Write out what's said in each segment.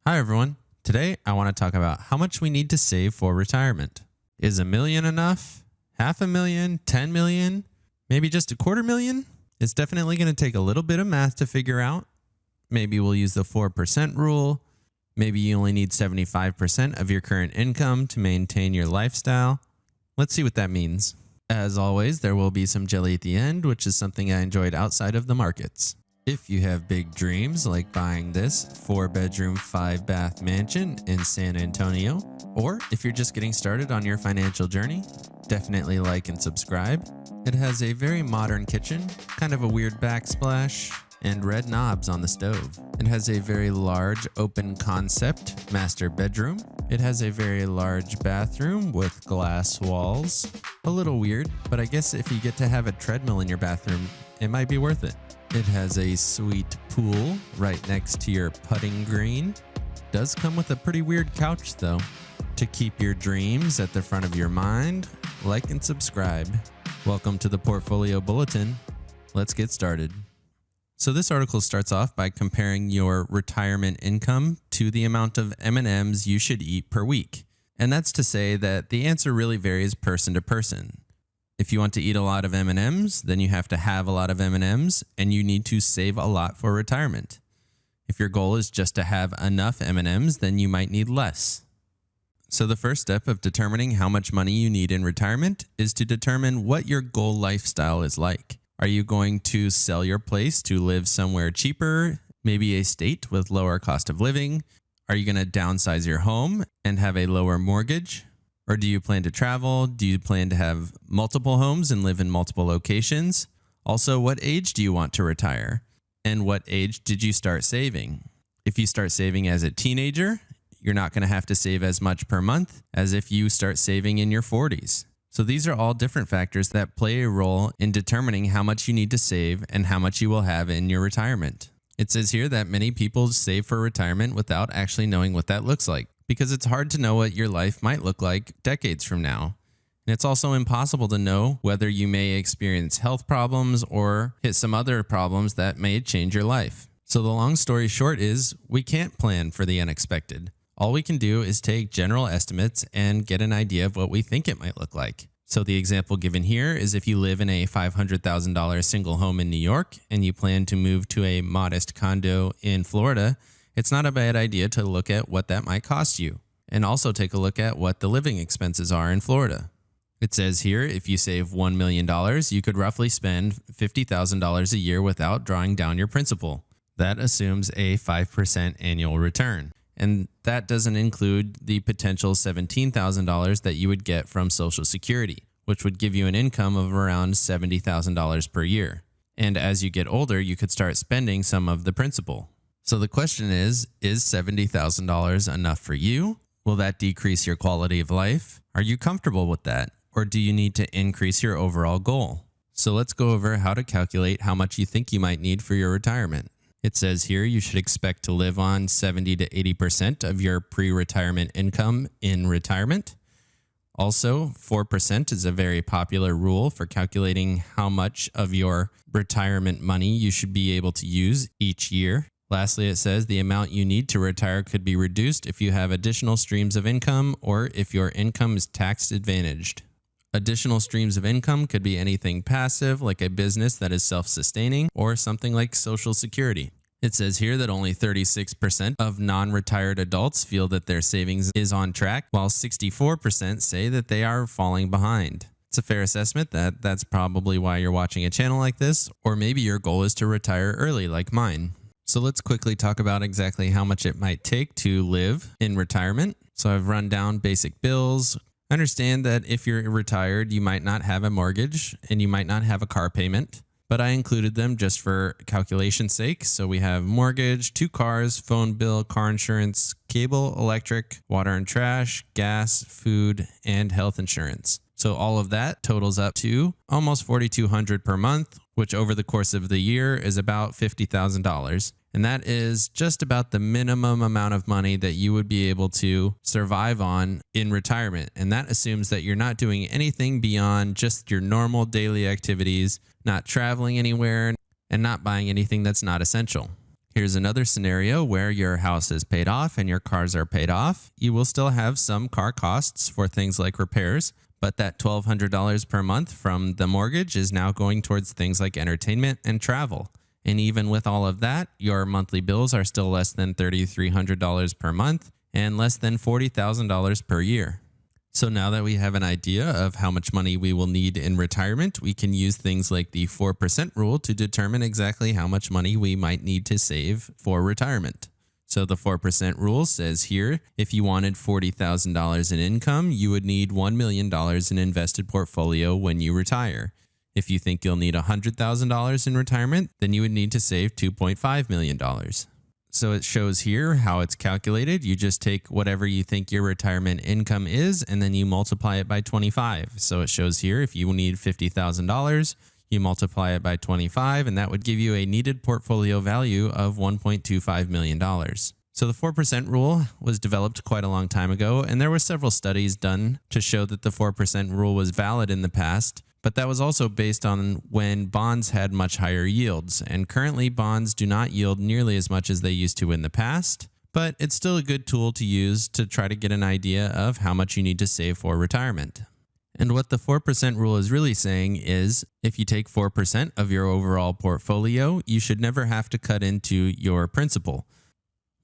Hi, everyone. Today, I want to talk about how much we need to save for retirement. Is $1 million enough? $500,000? $10 million? Maybe just $250,000? It's definitely going to take a little bit of math to figure out. Maybe we'll use the 4% rule. Maybe you only need 75% of your current income to maintain your lifestyle. Let's see what that means. As always, there will be some jelly at the end, which is something I enjoyed outside of the markets. If you have big dreams like buying this 4-bedroom, 5-bath mansion in San Antonio, or if you're just getting started on your financial journey, definitely like and subscribe. It has a very modern kitchen, kind of a weird backsplash, and red knobs on the stove. It has a very large open concept master bedroom. It has a very large bathroom with glass walls. A little weird, but I guess if you get to have a treadmill in your bathroom, it might be worth it. It has a sweet pool right next to your putting green. Does come with a pretty weird couch though. To keep your dreams at the front of your mind, like and subscribe. Welcome to the Portfolio Bulletin. Let's get started. So this article starts off by comparing your retirement income to the amount of M&Ms you should eat per week. And that's to say that the answer really varies person to person. If you want to eat a lot of M&Ms, then you have to have a lot of M&Ms, and you need to save a lot for retirement. If your goal is just to have enough M&Ms, then you might need less. So the first step of determining how much money you need in retirement is to determine what your goal lifestyle is like. Are you going to sell your place to live somewhere cheaper, maybe a state with lower cost of living? Are you going to downsize your home and have a lower mortgage? Or do you plan to travel? Do you plan to have multiple homes and live in multiple locations? Also, what age do you want to retire? And what age did you start saving? If you start saving as a teenager, you're not going to have to save as much per month as if you start saving in your 40s. So these are all different factors that play a role in determining how much you need to save and how much you will have in your retirement. It says here that many people save for retirement without actually knowing what that looks like, because it's hard to know what your life might look like decades from now. And it's also impossible to know whether you may experience health problems or hit some other problems that may change your life. So the long story short is we can't plan for the unexpected. All we can do is take general estimates and get an idea of what we think it might look like. So the example given here is if you live in a $500,000 single home in New York and you plan to move to a modest condo in Florida, it's not a bad idea to look at what that might cost you and also take a look at what the living expenses are in Florida. It says here, if you save $1 million, you could roughly spend $50,000 a year without drawing down your principal. That assumes a 5% annual return. And that doesn't include the potential $17,000 that you would get from Social Security, which would give you an income of around $70,000 per year. And as you get older, you could start spending some of the principal. So the question is $70,000 enough for you? Will that decrease your quality of life? Are you comfortable with that? Or do you need to increase your overall goal? So let's go over how to calculate how much you think you might need for your retirement. It says here you should expect to live on 70 to 80% of your pre-retirement income in retirement. Also, 4% is a very popular rule for calculating how much of your retirement money you should be able to use each year. Lastly, it says the amount you need to retire could be reduced if you have additional streams of income or if your income is tax advantaged. Additional streams of income could be anything passive, like a business that is self-sustaining, or something like Social Security. It says here that only 36% of non-retired adults feel that their savings is on track, while 64% say that they are falling behind. It's a fair assessment that that's probably why you're watching a channel like this, or maybe your goal is to retire early like mine. So let's quickly talk about exactly how much it might take to live in retirement. So I've run down basic bills. Understand that if you're retired, you might not have a mortgage and you might not have a car payment, but I included them just for calculation's sake. So we have mortgage, 2 cars, phone bill, car insurance, cable, electric, water and trash, gas, food, and health insurance. So all of that totals up to almost $4,200 per month, which over the course of the year is about $50,000. And that is just about the minimum amount of money that you would be able to survive on in retirement. And that assumes that you're not doing anything beyond just your normal daily activities, not traveling anywhere, and not buying anything that's not essential. Here's another scenario where your house is paid off and your cars are paid off. You will still have some car costs for things like repairs, but that $1,200 per month from the mortgage is now going towards things like entertainment and travel. And even with all of that, your monthly bills are still less than $3,300 per month and less than $40,000 per year. So now that we have an idea of how much money we will need in retirement, we can use things like the 4% rule to determine exactly how much money we might need to save for retirement. So the 4% rule says here, if you wanted $40,000 in income, you would need $1 million in invested portfolio when you retire. If you think you'll need $100,000 in retirement, then you would need to save $2.5 million. So it shows here how it's calculated. You just take whatever you think your retirement income is, and then you multiply it by 25. So it shows here if you need $50,000, you multiply it by 25, and that would give you a needed portfolio value of $1.25 million. So the 4% rule was developed quite a long time ago, and there were several studies done to show that the 4% rule was valid in the past. But that was also based on when bonds had much higher yields, and currently bonds do not yield nearly as much as they used to in the past, but it's still a good tool to use to try to get an idea of how much you need to save for retirement. And what the 4% rule is really saying is if you take 4% of your overall portfolio, you should never have to cut into your principal.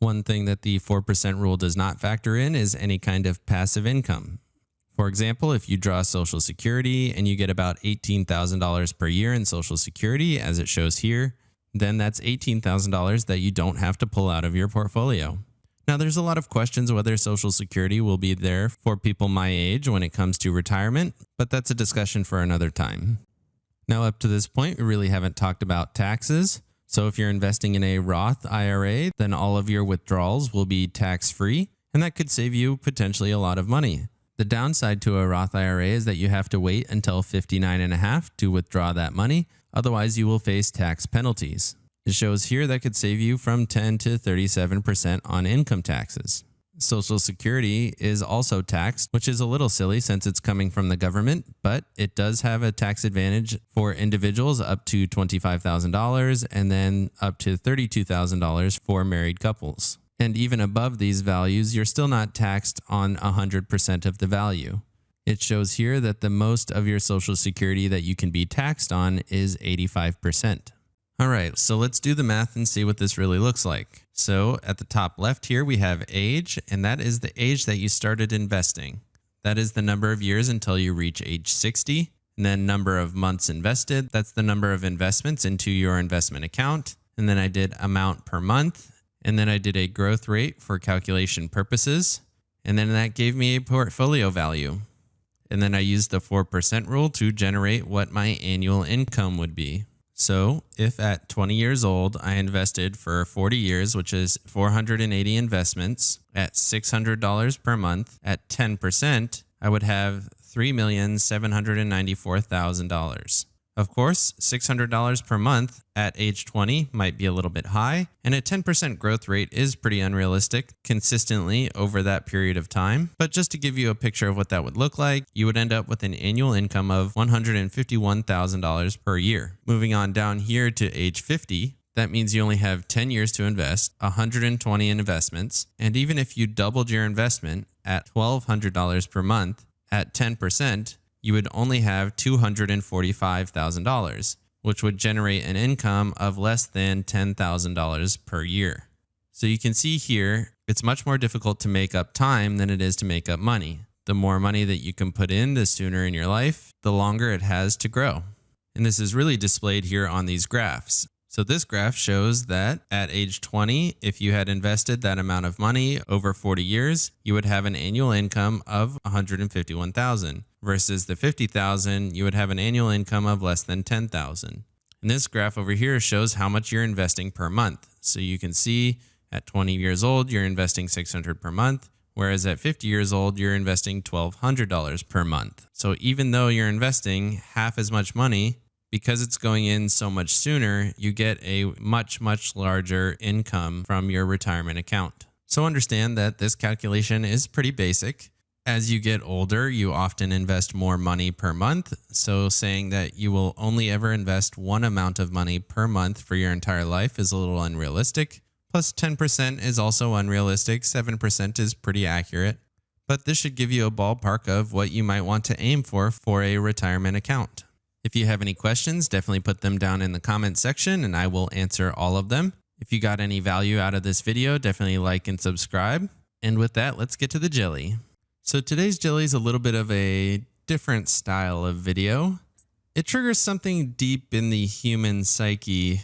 One thing that the 4% rule does not factor in is any kind of passive income. For example, if you draw Social Security and you get about $18,000 per year in Social Security, as it shows here, then that's $18,000 that you don't have to pull out of your portfolio. Now, there's a lot of questions whether Social Security will be there for people my age when it comes to retirement, but that's a discussion for another time. Now, up to this point, we really haven't talked about taxes. So if you're investing in a Roth IRA, then all of your withdrawals will be tax-free, and that could save you potentially a lot of money. The downside to a Roth IRA is that you have to wait until 59 and a half to withdraw that money. Otherwise, you will face tax penalties. It shows here that could save you from 10 to 37% on income taxes. Social Security is also taxed, which is a little silly since it's coming from the government, but it does have a tax advantage for individuals up to $25,000 and then up to $32,000 for married couples. And even above these values, you're still not taxed on 100% of the value. It shows here that the most of your Social Security that you can be taxed on is 85%. All right, so let's do the math and see what this really looks like. So at the top left here, we have age, and that is the age that you started investing. That is the number of years until you reach age 60. And then number of months invested, that's the number of investments into your investment account. And then I did amount per month. And then I did a growth rate for calculation purposes. And then that gave me a portfolio value. And then I used the 4% rule to generate what my annual income would be. So if at 20 years old, I invested for 40 years, which is 480 investments at $600 per month at 10%, I would have $3,794,000. Of course, $600 per month at age 20 might be a little bit high, and a 10% growth rate is pretty unrealistic consistently over that period of time. But just to give you a picture of what that would look like, you would end up with an annual income of $151,000 per year. Moving on down here to age 50, that means you only have 10 years to invest, 120 investments, and even if you doubled your investment at $1,200 per month at 10%, you would only have $245,000, which would generate an income of less than $10,000 per year. So you can see here, it's much more difficult to make up time than it is to make up money. The more money that you can put in, the sooner in your life, the longer it has to grow. And this is really displayed here on these graphs. So this graph shows that at age 20, if you had invested that amount of money over 40 years, you would have an annual income of $151,000 versus the $50,000, you would have an annual income of less than $10,000. And this graph over here shows how much you're investing per month. So you can see at 20 years old, you're investing $600 per month, whereas at 50 years old, you're investing $1,200 per month. So even though you're investing half as much money, because it's going in so much sooner, you get a much, much larger income from your retirement account. So understand that this calculation is pretty basic. As you get older, you often invest more money per month. So saying that you will only ever invest one amount of money per month for your entire life is a little unrealistic. Plus 10% is also unrealistic. 7% is pretty accurate. But this should give you a ballpark of what you might want to aim for a retirement account. If you have any questions, definitely put them down in the comment section and I will answer all of them. If you got any value out of this video, definitely like and subscribe. And with that, let's get to the jelly. So today's jelly is a little bit of a different style of video. It triggers something deep in the human psyche.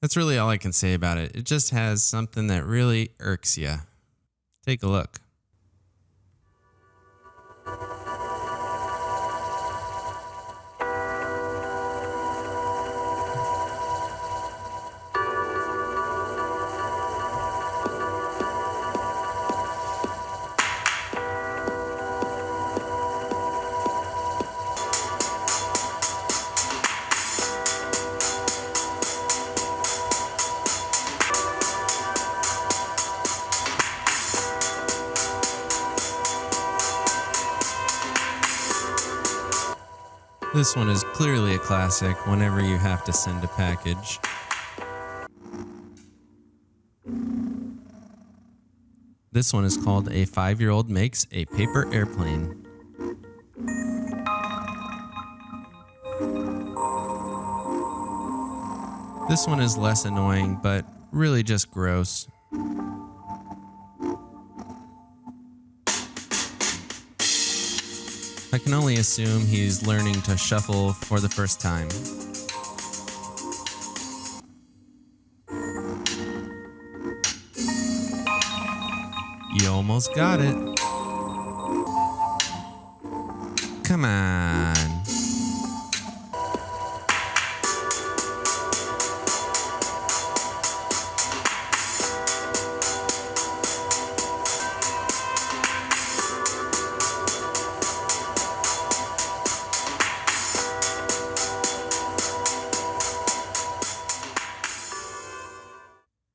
That's really all I can say about it. It just has something that really irks you. Take a look. This one is clearly a classic whenever you have to send a package. This one is called A 5-Year-Old Makes a Paper Airplane. This one is less annoying, but really just gross. I can only assume he's learning to shuffle for the first time. You almost got it. Come on.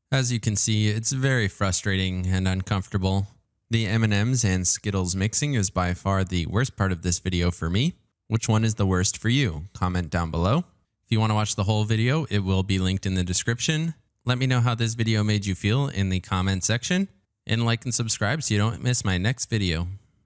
As you can see, it's very frustrating and uncomfortable. The M&Ms and Skittles mixing is by far the worst part of this video for me. Which one is the worst for you? Comment down below. If you want to watch the whole video, it will be linked in the description. Let me know how this video made you feel in the comment section. And like and subscribe so you don't miss my next video.